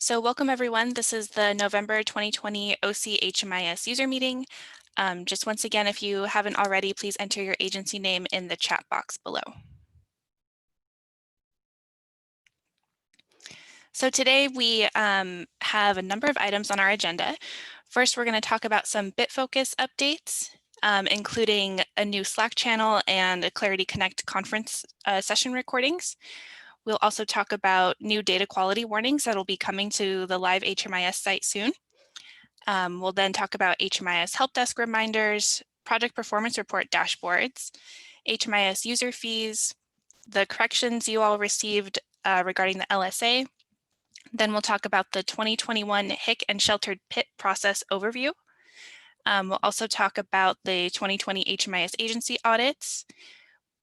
So welcome everyone. This is the November 2020 OC HMIS user meeting. Just once again, if you haven't already, please enter your agency name in the chat box below. So today we have a number of items on our agenda. First, we're going to talk about some Bitfocus updates, including a new Slack channel and a Clarity Connect conference session recordings. We'll also talk about new data quality warnings that will be coming to the live HMIS site soon. We'll then talk about HMIS help desk reminders, project performance report dashboards, HMIS user fees, the corrections you all received regarding the LSA. Then we'll talk about the 2021 HIC and sheltered pit process overview. We'll also talk about the 2020 HMIS agency audits.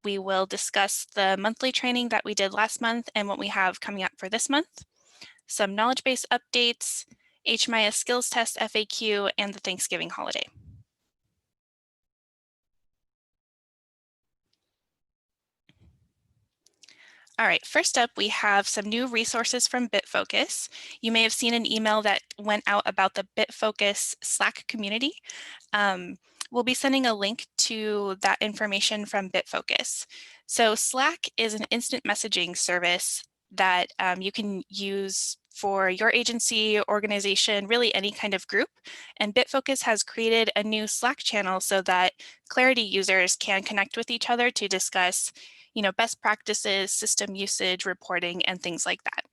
We will discuss the monthly training that we did last month and what we have coming up for this month, some Knowledgebase updates, HMIS skills test FAQ, and the Thanksgiving holiday. All right, first up, we have some new resources from Bitfocus. You may have seen an email that went out about the Bitfocus Slack community. We'll be sending a link to that information from Bitfocus. So Slack is an instant messaging service that you can use for your agency, organization, really any kind of group. And Bitfocus has created a new Slack channel so that Clarity users can connect with each other to discuss best practices, system usage, reporting, and things like that.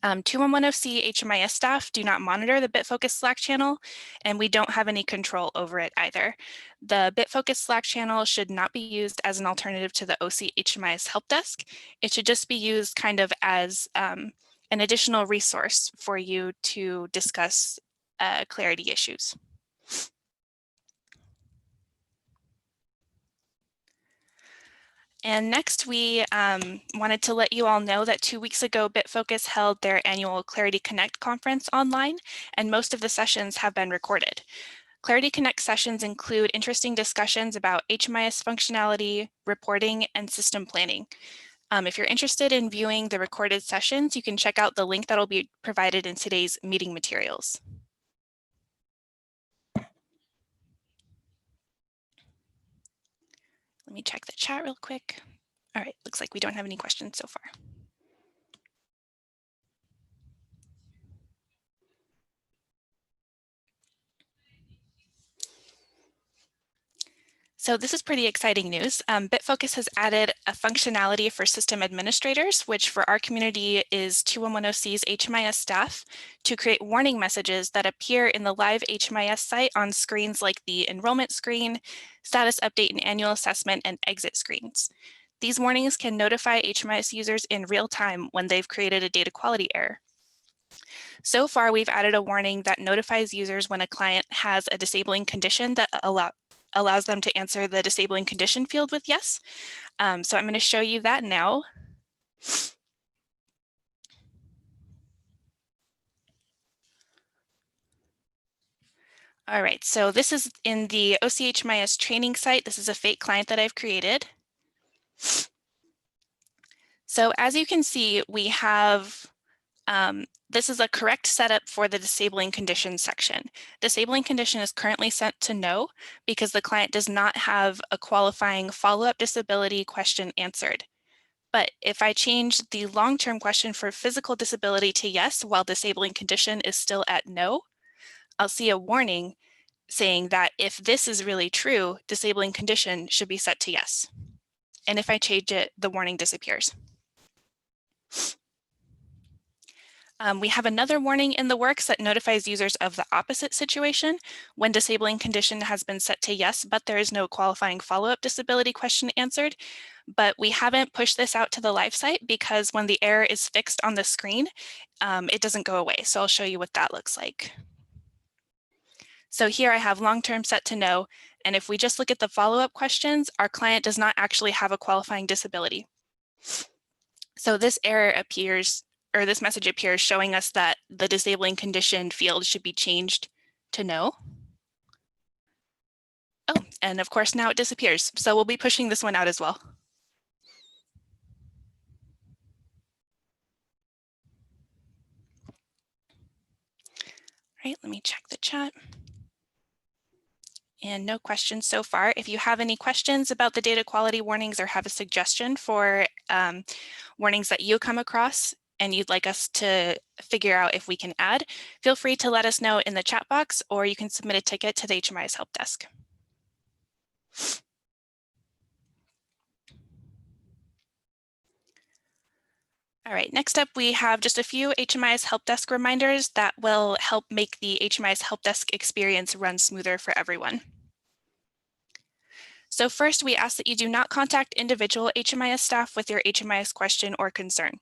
211OC HMIS staff do not monitor the Bitfocus Slack channel, and we don't have any control over it either. The Bitfocus Slack channel should not be used as an alternative to the OC HMIS help desk. It should just be used kind of as an additional resource for you to discuss Clarity issues. And next, we wanted to let you all know that 2 weeks ago, Bitfocus held their annual Clarity Connect conference online, and most of the sessions have been recorded. Clarity Connect sessions include interesting discussions about HMIS functionality, reporting, and system planning. If you're interested in viewing the recorded sessions, you can check out the link that will be provided in today's meeting materials. Let me check the chat real quick. All right, looks like we don't have any questions so far. So this is pretty exciting news. Bitfocus has added a functionality for system administrators, which for our community is 211OC's HMIS staff, to create warning messages that appear in the live HMIS site on screens like the enrollment screen, status update and annual assessment, and exit screens. These warnings can notify HMIS users in real time when they've created a data quality error. So far, we've added a warning that notifies users when a client has a disabling condition that allows them to answer the disabling condition field with yes. So I'm going to show you that now. All right, so this is in the OCHMIS training site. This is a fake client that I've created. So as you can see, we have this is a correct setup for the disabling condition section. Disabling condition is currently set to no because the client does not have a qualifying follow-up disability question answered. But if I change the long-term question for physical disability to yes while disabling condition is still at no, I'll see a warning saying that if this is really true, disabling condition should be set to yes. And if I change it, the warning disappears. We have another warning in the works that notifies users of the opposite situation when disabling condition has been set to yes, but there is no qualifying follow-up disability question answered. But we haven't pushed this out to the live site because when the error is fixed on the screen, it doesn't go away. So I'll show you what that looks like. So here I have long-term set to no, and if we just look at the follow-up questions, our client does not actually have a qualifying disability. So this error appears, or this message appears showing us that the disabling condition field should be changed to no. Oh, and of course now it disappears. So we'll be pushing this one out as well. Right, let me check the chat. And no questions so far. If you have any questions about the data quality warnings or have a suggestion for warnings that you come across and you'd like us to figure out if we can add, feel free to let us know in the chat box, or you can submit a ticket to the HMIS help desk. All right, next up we have just a few HMIS help desk reminders that will help make the HMIS help desk experience run smoother for everyone. So first, we ask that you do not contact individual HMIS staff with your HMIS question or concern.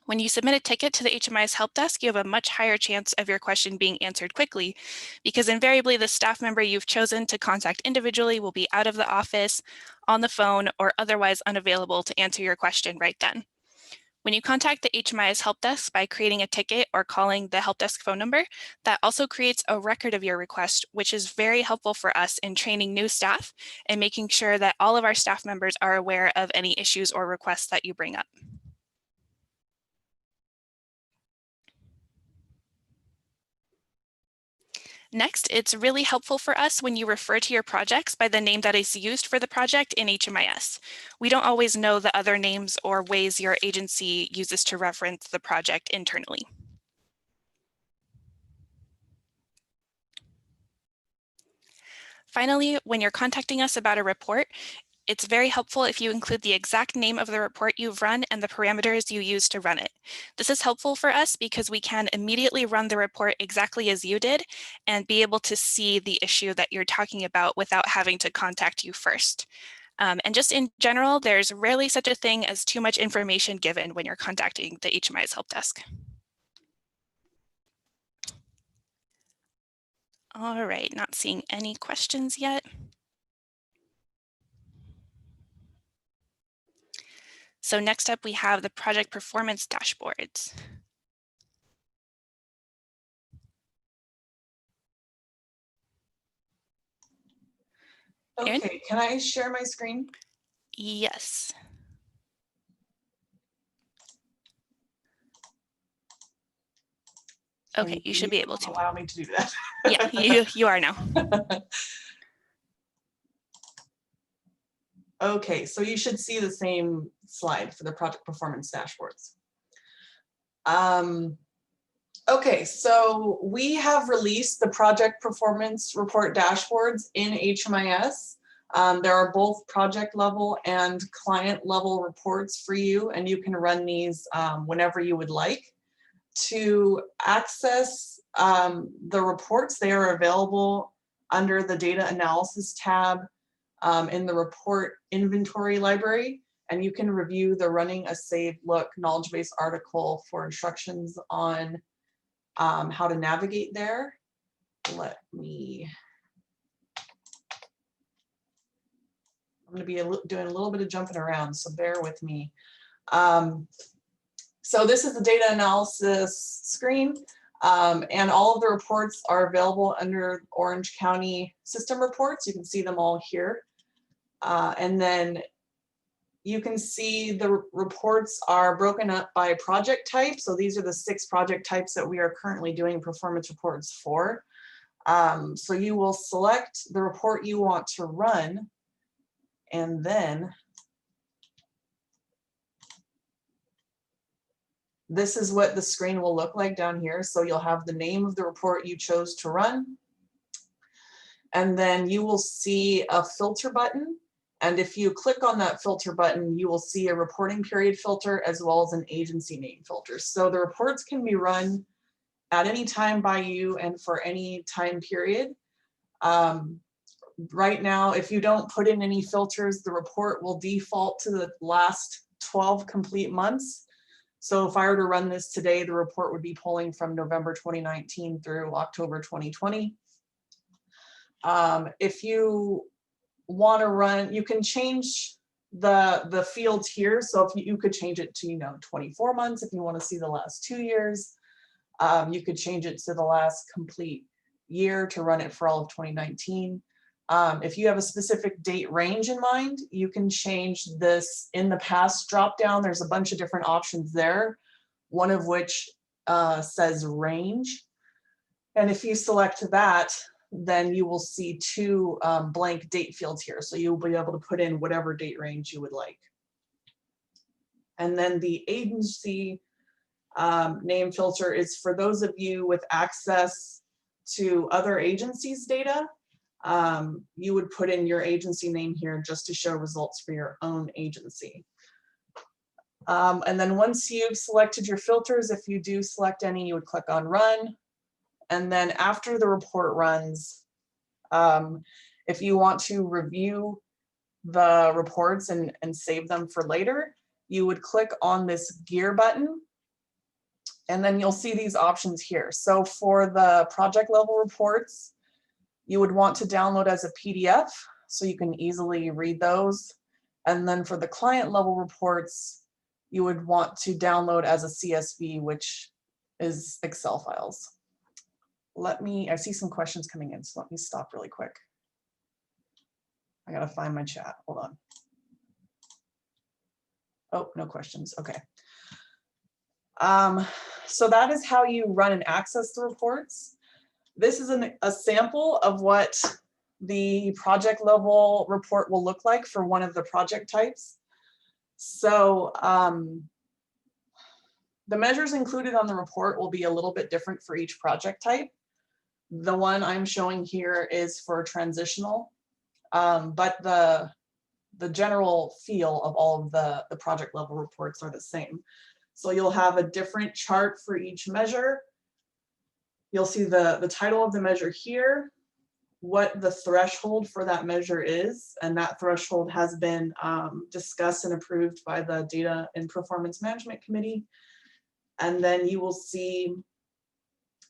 When you submit a ticket to the HMIS help desk, you have a much higher chance of your question being answered quickly, because invariably the staff member you've chosen to contact individually will be out of the office, on the phone, or otherwise unavailable to answer your question right then. When you contact the HMIS help desk by creating a ticket or calling the help desk phone number, that also creates a record of your request, which is very helpful for us in training new staff and making sure that all of our staff members are aware of any issues or requests that you bring up. Next, it's really helpful for us when you refer to your projects by the name that is used for the project in HMIS. We don't always know the other names or ways your agency uses to reference the project internally. Finally, when you're contacting us about a report, it's very helpful if you include the exact name of the report you've run and the parameters you use to run it. This is helpful for us because we can immediately run the report exactly as you did and be able to see the issue that you're talking about without having to contact you first. And just in general, there's rarely such a thing as too much information given when you're contacting the HMIS help desk. All right, not seeing any questions yet. So next up, we have the project performance dashboards. Erin? Okay, can I share my screen? Yes. Okay, you should be able to. Allow me to do that. Yeah, you are now. Okay, so you should see the same slide for the project performance dashboards. Okay, so we have released the project performance report dashboards in HMIS. There are both project level and client level reports for you, and you can run these whenever you would like. To access the reports, they are available under the data analysis tab in the report inventory library, and you can review the running a saved look knowledge base article for instructions on how to navigate there. I'm going to be doing a little bit of jumping around, so bear with me. So this is the data analysis screen, and all of the reports are available under Orange County system reports. You can see them all here. And then you can see the reports are broken up by project type. So these are the 6 project types that we are currently doing performance reports for. So you will select the report you want to run, and then this is what the screen will look like down here. So you'll have the name of the report you chose to run. And then you will see a filter button. And if you click on that filter button, you will see a reporting period filter as well as an agency name filter. So the reports can be run at any time by you and for any time period. Right now, if you don't put in any filters, the report will default to the last 12 complete months. So if I were to run this today, the report would be pulling from November 2019 through October 2020. If you want to run, you can change the fields here. So if you could change it to 24 months if you want to see the last 2 years. You could change it to the last complete year to run it for all of 2019. If you have a specific date range in mind, you can change this in the past drop down. There's a bunch of different options there, one of which says range. And if you select that, then you will see two blank date fields here. So you'll be able to put in whatever date range you would like. And then the agency name filter is for those of you with access to other agencies' data. You would put in your agency name here just to show results for your own agency. And then once you've selected your filters, if you do select any, you would click on Run. And then after the report runs, if you want to review the reports and save them for later, you would click on this gear button, and then you'll see these options here. So for the project level reports, you would want to download as a PDF so you can easily read those. And then for the client level reports, you would want to download as a CSV, which is Excel files. I see some questions coming in, so let me stop really quick. I gotta find my chat, hold on. Oh, no questions, okay. So that is how you run and access the reports. This is a sample of what the project level report will look like for one of the project types. So the measures included on the report will be a little bit different for each project type. The one I'm showing here is for transitional, but the general feel of all of the project level reports are the same. So you'll have a different chart for each measure. You'll see the title of the measure here, what the threshold for that measure is, and that threshold has been discussed and approved by the Data and Performance Management Committee. And then you will see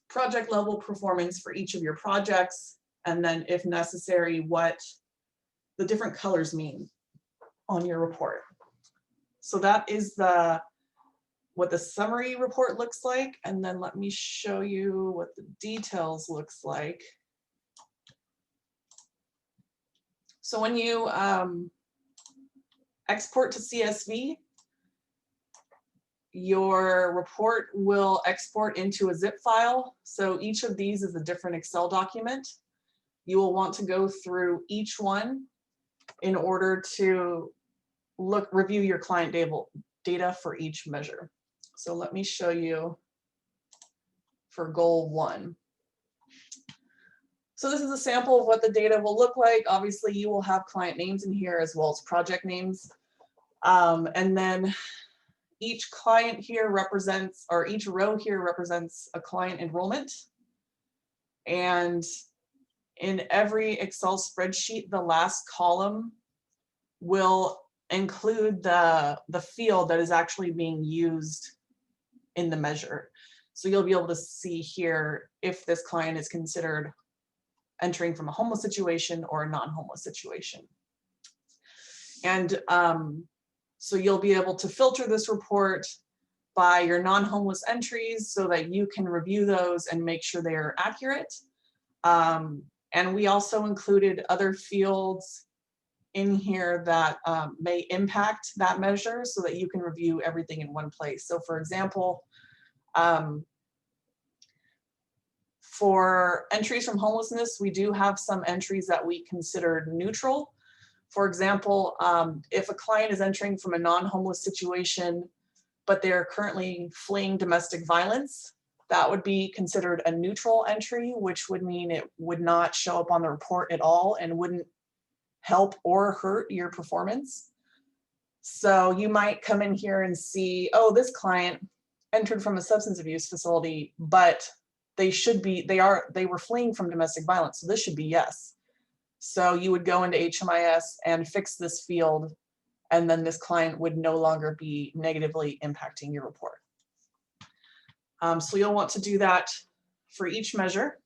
project level performance for each of your projects, and then if necessary, what the different colors mean on your report. So that is what the summary report looks like. And then let me show you what the details looks like. So when you export to CSV, your report will export into a zip file. So each of these is a different Excel document. You will want to go through each one in order to review your client data for each measure. So let me show you for goal 1. So this is a sample of what the data will look like. Obviously, you will have client names in here as well as project names. And then each client here represents, or each row here represents a client enrollment. And in every Excel spreadsheet, the last column will include the field that is actually being used in the measure. So you'll be able to see here if this client is considered entering from a homeless situation or a non-homeless situation. And so you'll be able to filter this report by your non-homeless entries so that you can review those and make sure they are accurate. And we also included other fields in here that may impact that measure so that you can review everything in one place. So for example, for entries from homelessness, we do have some entries that we consider neutral. For example, if a client is entering from a non-homeless situation, but they're currently fleeing domestic violence, that would be considered a neutral entry, which would mean it would not show up on the report at all and wouldn't help or hurt your performance. So you might come in here and see, oh, this client entered from a substance abuse facility, but they were fleeing from domestic violence, so this should be yes. So you would go into HMIS and fix this field, and then this client would no longer be negatively impacting your report. So you'll want to do that for each measure.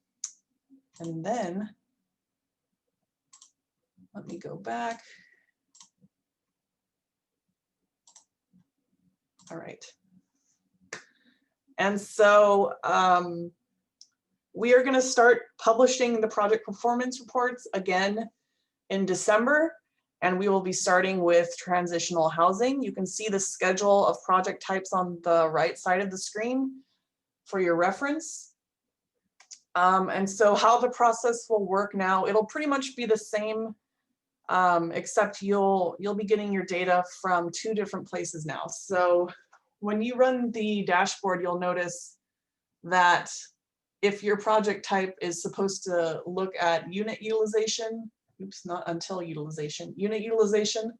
And then let me go back. All right. And so we are going to start publishing the project performance reports again in December, and we will be starting with transitional housing. You can see the schedule of project types on the right side of the screen for your reference. And so how the process will work now, it'll pretty much be the same, except you'll be getting your data from 2 different places now. So when you run the dashboard, you'll notice that if your project type is supposed to look at unit utilization, oops, not until utilization, unit utilization,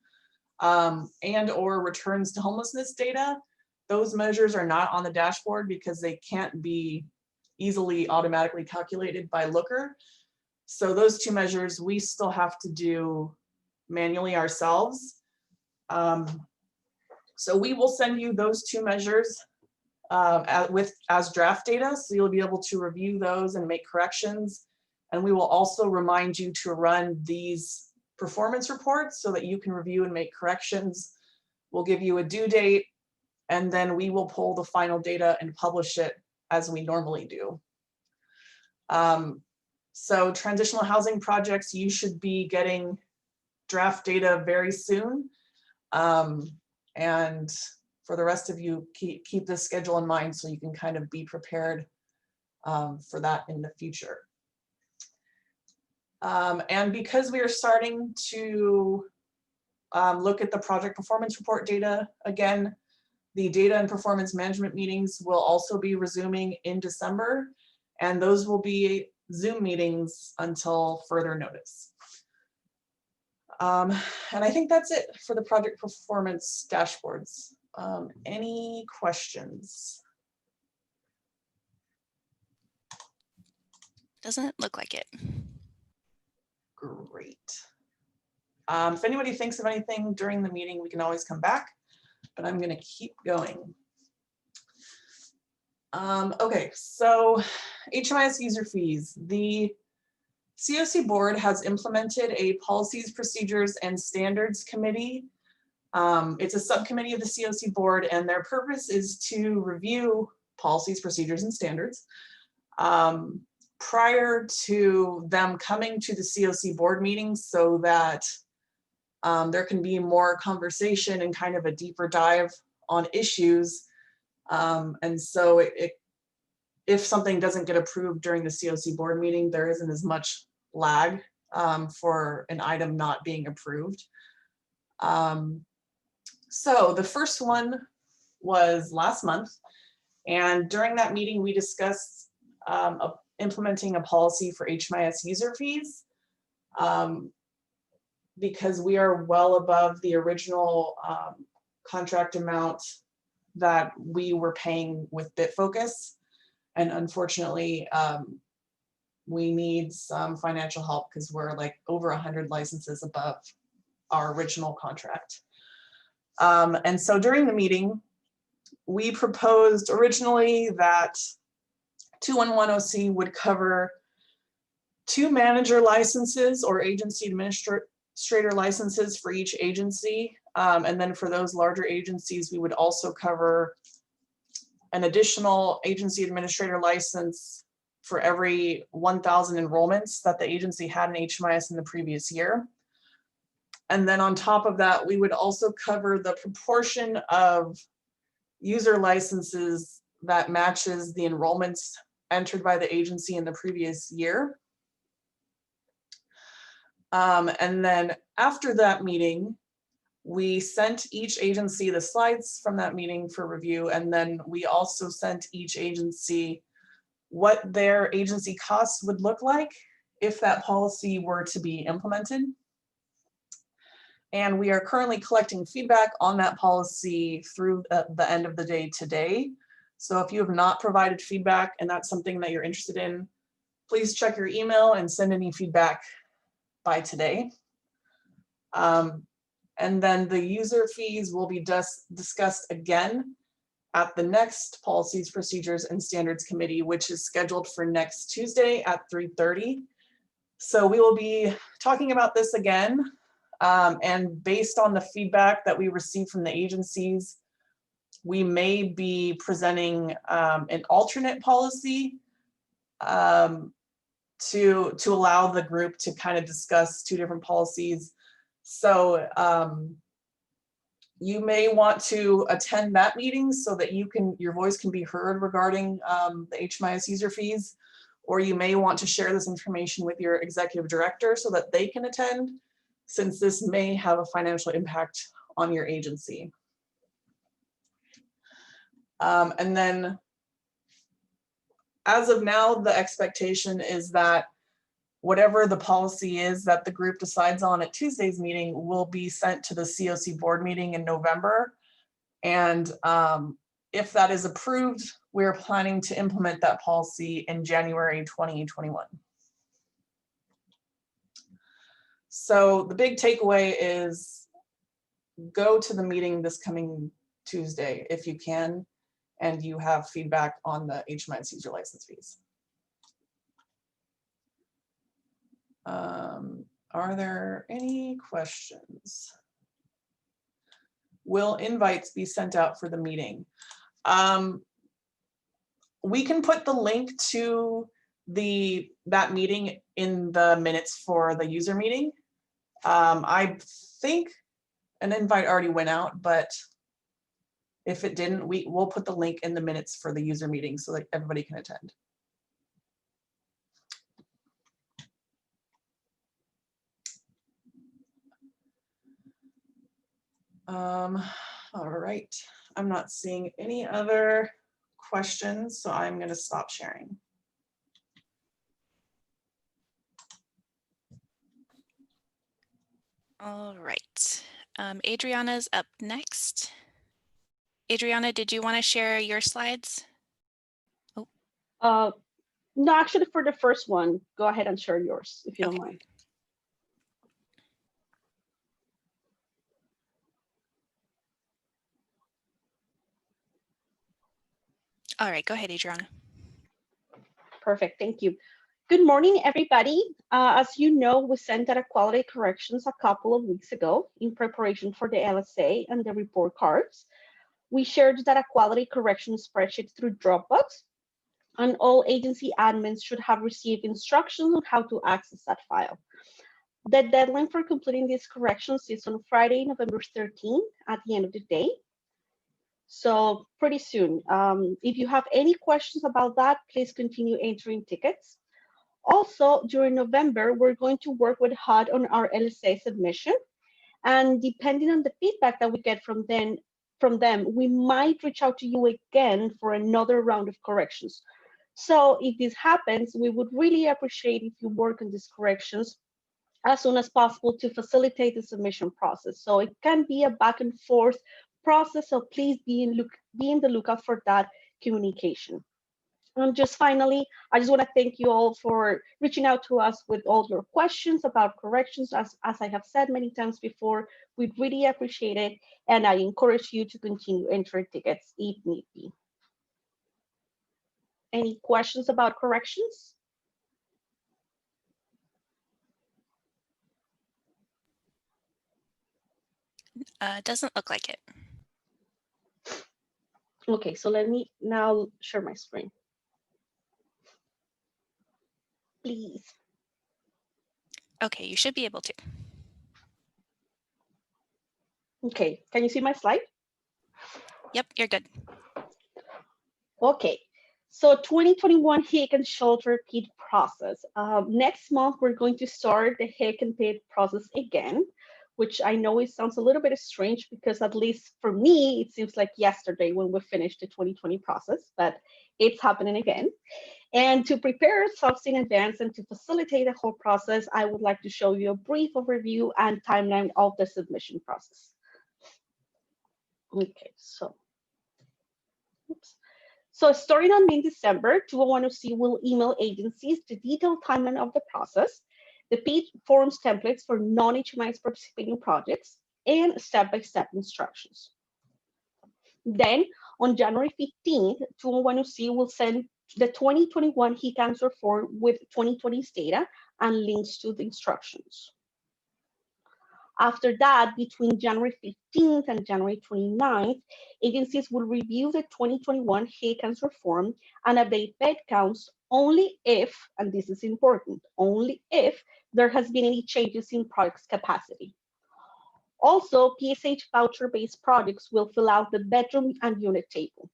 and or returns to homelessness data, those measures are not on the dashboard because they can't be easily automatically calculated by Looker. So those 2 measures we still have to do manually ourselves. So we will send you those 2 measures as draft data, so you'll be able to review those and make corrections. And we will also remind you to run these performance reports so that you can review and make corrections. We'll give you a due date, and then we will pull the final data and publish it as we normally do. So transitional housing projects, you should be getting draft data very soon. And for the rest of you, keep this schedule in mind so you can kind of be prepared for that in the future. And because we are starting to look at the project performance report data again, the data and performance management meetings will also be resuming in December, and those will be Zoom meetings until further notice. And I think that's it for the project performance dashboards. Any questions? Doesn't look like it. Great. If anybody thinks of anything during the meeting, we can always come back, but I'm going to keep going. Okay, so HMIS user fees. The COC board has implemented a policies, procedures, and standards committee. It's a subcommittee of the COC board, and their purpose is to review policies, procedures, and standards prior to them coming to the COC board meetings so that there can be more conversation and kind of a deeper dive on issues. And so if something doesn't get approved during the COC board meeting, there isn't as much lag for an item not being approved. So the first one was last month, and during that meeting we discussed implementing a policy for HMIS user fees because we are well above the original contract amount that we were paying with BitFocus, and unfortunately we need some financial help because we're like over 100 licenses above our original contract. And so during the meeting, we proposed originally that 2110C would cover 2 manager licenses or agency administrator licenses for each agency. And then for those larger agencies, we would also cover an additional agency administrator license for every 1,000 enrollments that the agency had in HMIS in the previous year. And then on top of that, we would also cover the proportion of user licenses that matches the enrollments entered by the agency in the previous year. And then after that meeting, we sent each agency the slides from that meeting for review, and then we also sent each agency what their agency costs would look like if that policy were to be implemented. And we are currently collecting feedback on that policy through the end of the day today. So if you have not provided feedback and that's something that you're interested in, please check your email and send any feedback by today. And then the user fees will be discussed again at the next Policies, Procedures, and Standards Committee, which is scheduled for next Tuesday at 3:30. So we will be talking about this again. And based on the feedback that we received from the agencies, we may be presenting an alternate policy to allow the group to kind of discuss 2 different policies. So you may want to attend that meeting so that your voice can be heard regarding the HMIS user fees, or you may want to share this information with your executive director so that they can attend, since this may have a financial impact on your agency. And then as of now, the expectation is that whatever the policy is that the group decides on at Tuesday's meeting will be sent to the COC board meeting in November. And if that is approved, we're planning to implement that policy in January 2021. So the big takeaway is go to the meeting this coming Tuesday if you can, and you have feedback on the HMIS user license fees. Are there any questions? Will invites be sent out for the meeting? We can put the link to that meeting in the minutes for the user meeting. I think an invite already went out, but if it didn't, we'll put the link in the minutes for the user meeting so that everybody can attend. All right, I'm not seeing any other questions, so I'm going to stop sharing. All right, Adriana's up next. Adriana, did you want to share your slides? Oh. No, actually for the first one, go ahead and share yours if you don't mind. All right, go ahead, Adriana. Perfect, thank you. Good morning, everybody. As you know, we sent out a quality corrections a couple of weeks ago in preparation for the LSA and the report cards. We shared that a quality correction spreadsheet through Dropbox, and all agency admins should have received instructions on how to access that file. The deadline for completing these corrections is on Friday, November 13th at the end of the day. So pretty soon. If you have any questions about that, please continue entering tickets. Also, during November, we're going to work with HUD on our LSA submission. And depending on the feedback that we get from them, we might reach out to you again for another round of corrections. So if this happens, we would really appreciate if you work on these corrections as soon as possible to facilitate the submission process. So it can be a back and forth process, so please be in the lookout for that communication. And just finally, I just want to thank you all for reaching out to us with all your questions about corrections. As I have said many times before, we really appreciate it, and I encourage you to continue entering tickets if need be. Any questions about corrections? Doesn't look like it. Okay, so let me now share my screen. Please. Okay, you should be able to. Okay, can you see my slide? Yep, you're good. Okay, so 2021 Hake and Shoulder PID process. Next month, we're going to start the Hake and PID process again, which I know it sounds a little bit strange because at least for me, it seems like yesterday when we finished the 2020 process, but it's happening again. And to prepare ourselves in advance and to facilitate the whole process, I would like to show you a brief overview and timeline of the submission process. Okay, so, oops. So starting on mid-December, 201OC will email agencies the detailed timeline of the process, the PID forms templates for non-HMIS participating projects, and step-by-step instructions. Then on January 15th, 201OC will send the 2021 HEAC answer form with 2020's data and links to the instructions. After that, between January 15th and January 29th, agencies will review the 2021 HEAC answer form and update bed counts only if, and this is important, only if there has been any changes in project's capacity. Also, PSH voucher-based projects will fill out the bedroom and unit table.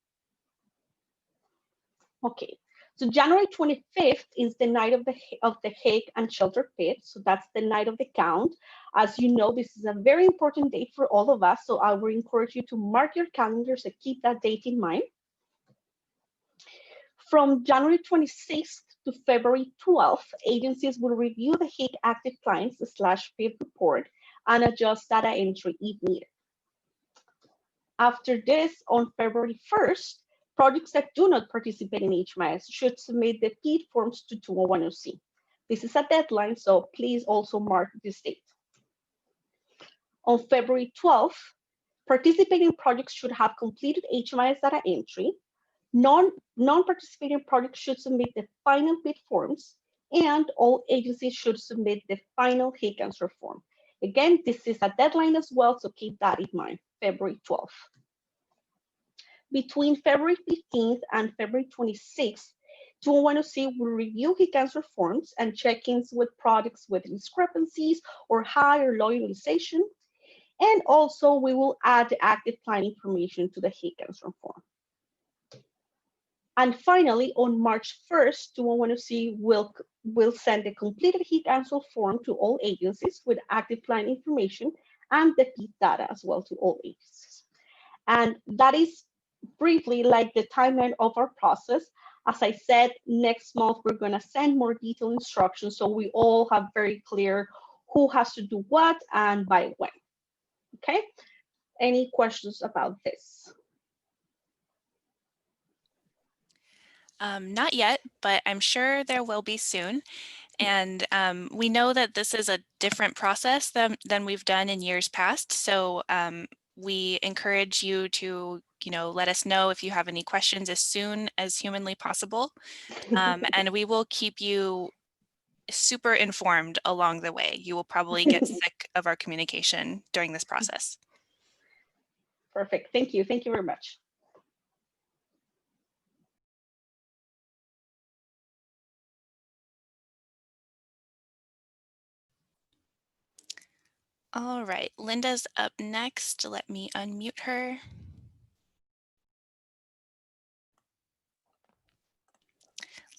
Okay, So January 25th is the night of the Hague and Shelter Pit. So that's the night of the count. As you know, this is a very important date for all of us. So I would encourage you to mark your calendars and keep that date in mind. From January 26th to February 12th, agencies will review the Hague active clients / PIP report and adjust data entry if needed. After this, on February 1st, projects that do not participate in HMIS should submit the PID forms to 201OC. This is a deadline, so please also mark this date. On February 12th, participating projects should have completed HMIS data entry. Non-participating projects should submit the final PID forms, and all agencies should submit the final Hague answer form. Again, this is a deadline as well, so keep that in mind, February 12th. Between February 15th and February 26th, 201OC will review Hague answer forms and check-ins with projects with discrepancies or high or low utilization. And also, we will add the active client information to the Hague answer form. And finally, on March 1st, 201OC will send the completed Hague answer form to all agencies with active client information and the PID data as well to all agencies. And that is briefly like the timeline of our process. As I said, next month, we're going to send more detailed instructions so we all have very clear who has to do what and by when. Okay, any questions about this? Not yet, but I'm sure there will be soon. And we know that this is a different process than we've done in years past. So we encourage you to, let us know if you have any questions as soon as humanly possible. And we will keep you super informed along the way. You will probably get sick of our communication during this process. Perfect. Thank you. Thank you very much. All right, Linda's up next. Let me unmute her.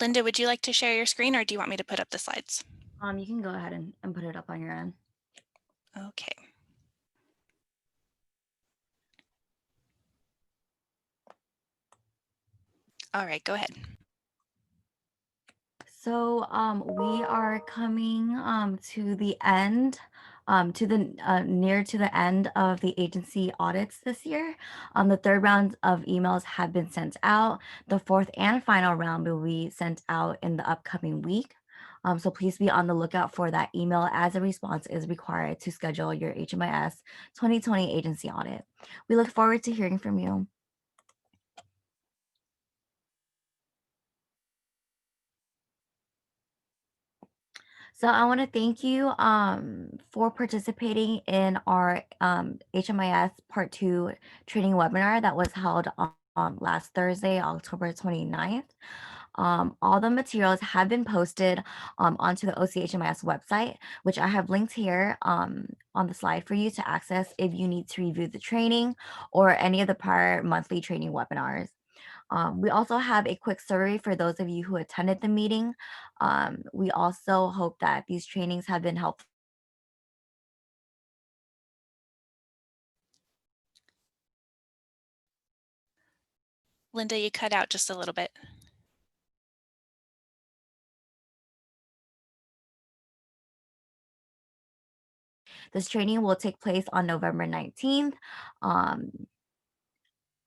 Linda, would you like to share your screen or do you want me to put up the slides? You can go ahead and put it up on your end. Okay. All right, go ahead. So we are coming to the end, near to the end of the agency audits this year. The third round of emails have been sent out. The fourth and final round will be sent out in the upcoming week. So please be on the lookout for that email as a response is required to schedule your HMIS 2020 agency audit. We look forward to hearing from you. So I want to thank you for participating in our HMIS Part 2 training webinar that was held on last Thursday, October 29th. All the materials have been posted onto the OCHMIS website, which I have linked here on the slide for you to access if you need to review the training or any of the prior monthly training webinars. We also have a quick survey for those of you who attended the meeting. We also hope that these trainings have been helpful. Linda, you cut out just a little bit. This training will take place on November 19th.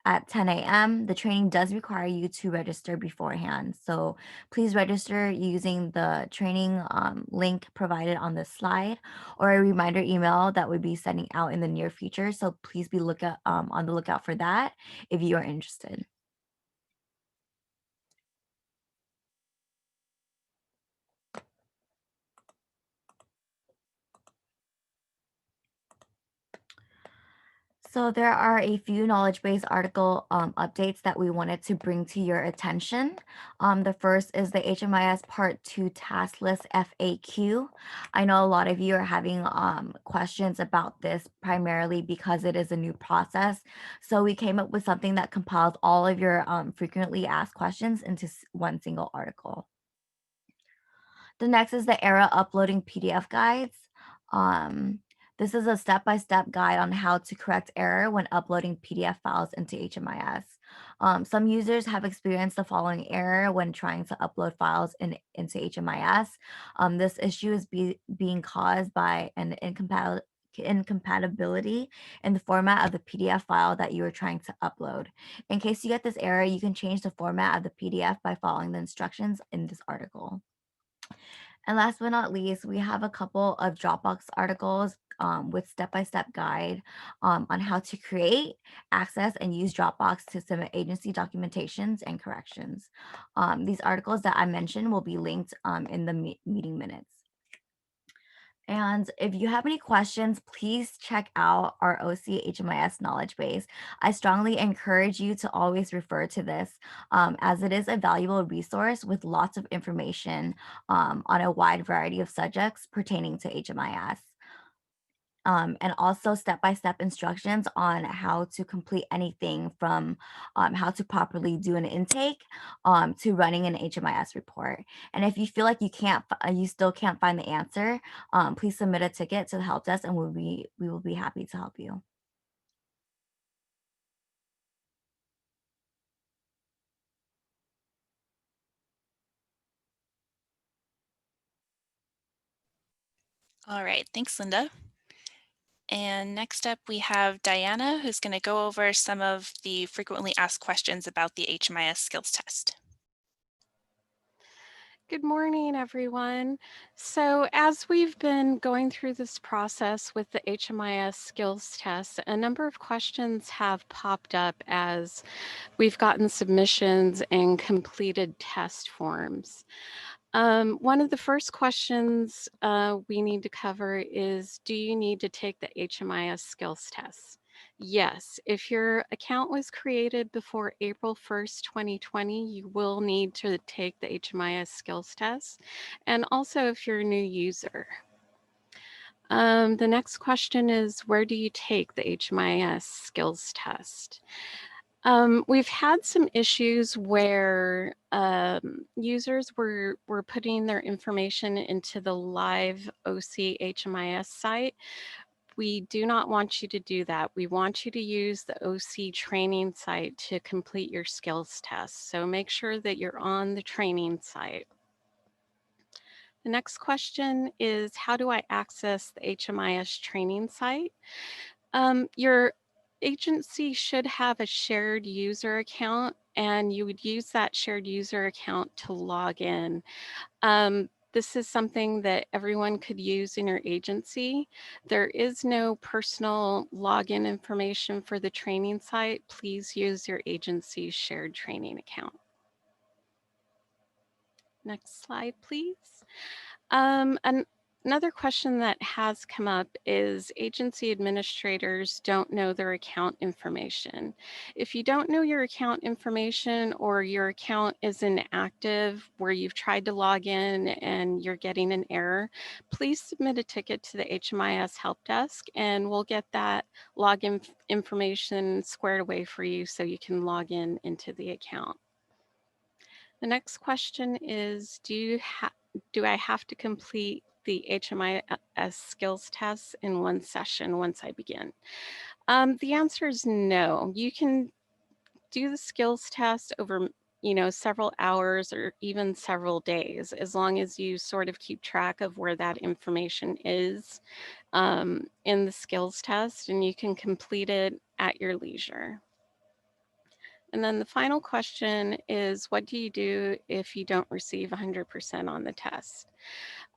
At 10 a.m. The training does require you to register beforehand. So please register using the training link provided on this slide or a reminder email that would be sending out in the near future. So please be on the lookout for that if you are interested. So there are a few knowledge base article updates that we wanted to bring to your attention. The first is the HMIS Part 2 task list FAQ. I know a lot of you are having questions about this primarily because it is a new process. So we came up with something that compiles all of your frequently asked questions into one single article. The next is the era uploading PDF guides. Um, this is a step-by-step guide on how to correct error when uploading PDF files into HMIS. Some users have experienced the following error when trying to upload files into HMIS. This issue is being caused by an incompatibility in the format of the PDF file that you are trying to upload. In case you get this error, you can change the format of the PDF by following the instructions in this article. And last but not least, we have a couple of Dropbox articles with step-by-step guide on how to create, access, and use Dropbox to submit agency documentations and corrections. These articles that I mentioned will be linked in the meeting minutes. And if you have any questions, please check out our OC HMIS knowledge base. I strongly encourage you to always refer to this as it is a valuable resource with lots of information on a wide variety of subjects pertaining to HMIS. And also step-by-step instructions on how to complete anything from how to properly do an intake to running an HMIS report. And if you feel like you still can't find the answer, please submit a ticket to the help desk and we will be happy to help you. All right, thanks, Linda. And next up, we have Diana, who's going to go over some of the frequently asked questions about the HMIS skills test. Good morning, everyone. So as we've been going through this process with the HMIS skills test, a number of questions have popped up as we've gotten submissions and completed test forms. One of the first questions we need to cover is, do you need to take the HMIS skills test? Yes, if your account was created before April 1st, 2020, you will need to take the HMIS skills test. And also if you're a new user. The next question is, where do you take the HMIS skills test? We've had some issues where users were putting their information into the live OC HMIS site. We do not want you to do that. We want you to use the OC training site to complete your skills test. So make sure that you're on the training site. The next question is, how do I access the HMIS training site? Your agency should have a shared user account, and you would use that shared user account to log in. This is something that everyone could use in your agency. There is no personal login information for the training site. Please use your agency's shared training account. Next slide, please. Another question that has come up is agency administrators don't know their account information. If you don't know your account information or your account is inactive where you've tried to log in and you're getting an error, please submit a ticket to the HMIS help desk and we'll get that login information squared away for you so you can log in into the account. The next question is, do I have to complete the HMIS skills tests in one session once I begin? The answer is no. You can do the skills test over several hours or even several days, as long as you sort of keep track of where that information is in the skills test, and you can complete it at your leisure. And then the final question is, what do you do if you don't receive 100% on the test?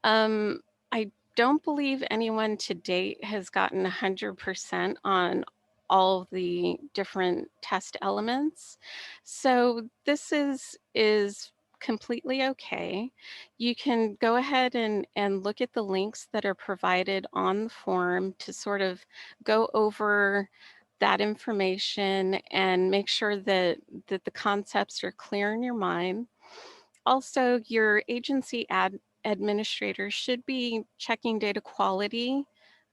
I don't believe anyone to date has gotten 100% on all of the different test elements. So this is completely okay. You can go ahead and look at the links that are provided on the form to sort of go over that information and make sure that the concepts are clear in your mind. Also, your agency administrator should be checking data quality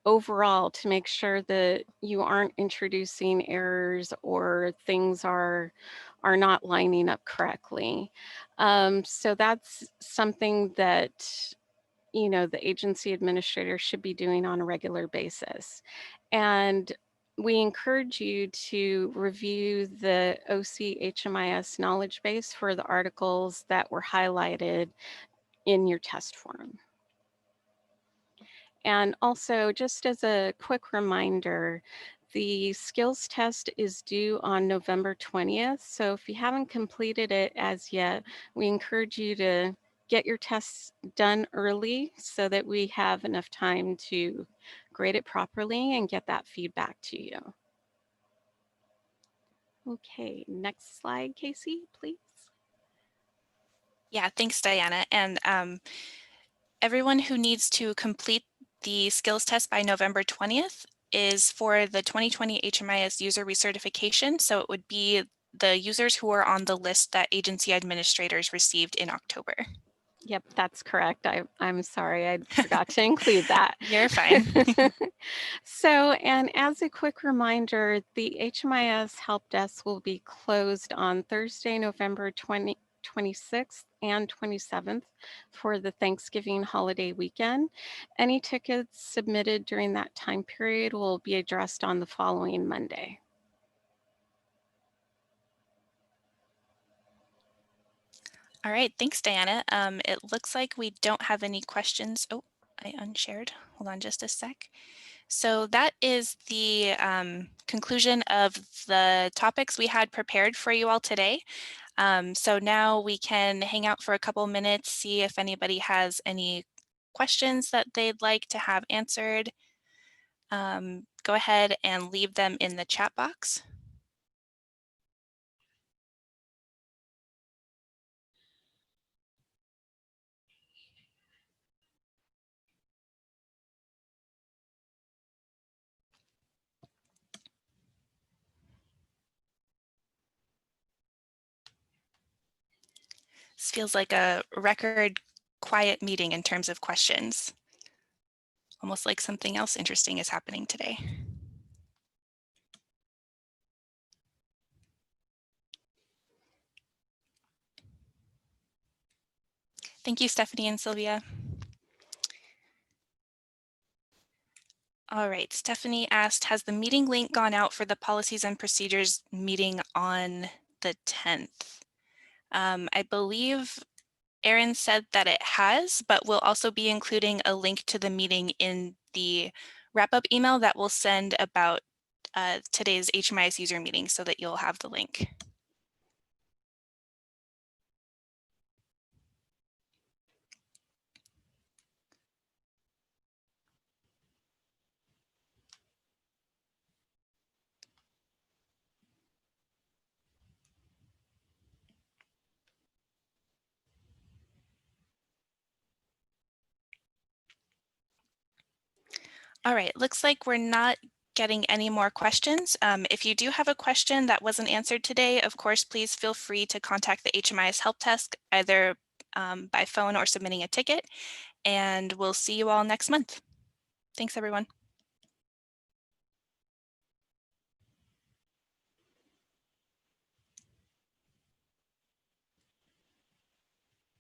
overall to make sure that you aren't introducing errors or things are not lining up correctly. So that's something that the agency administrator should be doing on a regular basis. And we encourage you to review the OC HMIS knowledge base for the articles that were highlighted in your test forum. And also, just as a quick reminder, the skills test is due on November 20th. So if you haven't completed it as yet, we encourage you to get your tests done early so that we have enough time to grade it properly and get that feedback to you. Okay, next slide, Casey, please. Yeah, thanks, Diana. And everyone who needs to complete the skills test by November 20th is for the 2020 HMIS user recertification. So it would be the users who are on the list that agency administrators received in October. Yep, that's correct. I'm sorry, I forgot to include that. You're fine. So, and as a quick reminder, the HMIS help desk will be closed on Thursday, November 26th and 27th for the Thanksgiving holiday weekend. Any tickets submitted during that time period will be addressed on the following Monday. All right, thanks, Diana. It looks like we don't have any questions. Oh, I unshared. Hold on just a sec. So that is the conclusion of the topics we had prepared for you all today. So now we can hang out for a couple minutes, see if anybody has any questions that they'd like to have answered. Go ahead and leave them in the chat box. This feels like a record quiet meeting in terms of questions. Almost like something else interesting is happening today. Thank you, Stephanie and Sylvia. All right, Stephanie asked, has the meeting link gone out for the policies and procedures meeting on the 10th? I believe Erin said that it has, but we'll also be including a link to the meeting in the wrap-up email that we'll send about today's HMIS user meeting so that you'll have the link. All right, looks like we're not getting any more questions. If you do have a question that wasn't answered today, of course, please feel free to contact the HMIS help desk either by phone or submitting a ticket, and we'll see you all next month. Thanks, everyone.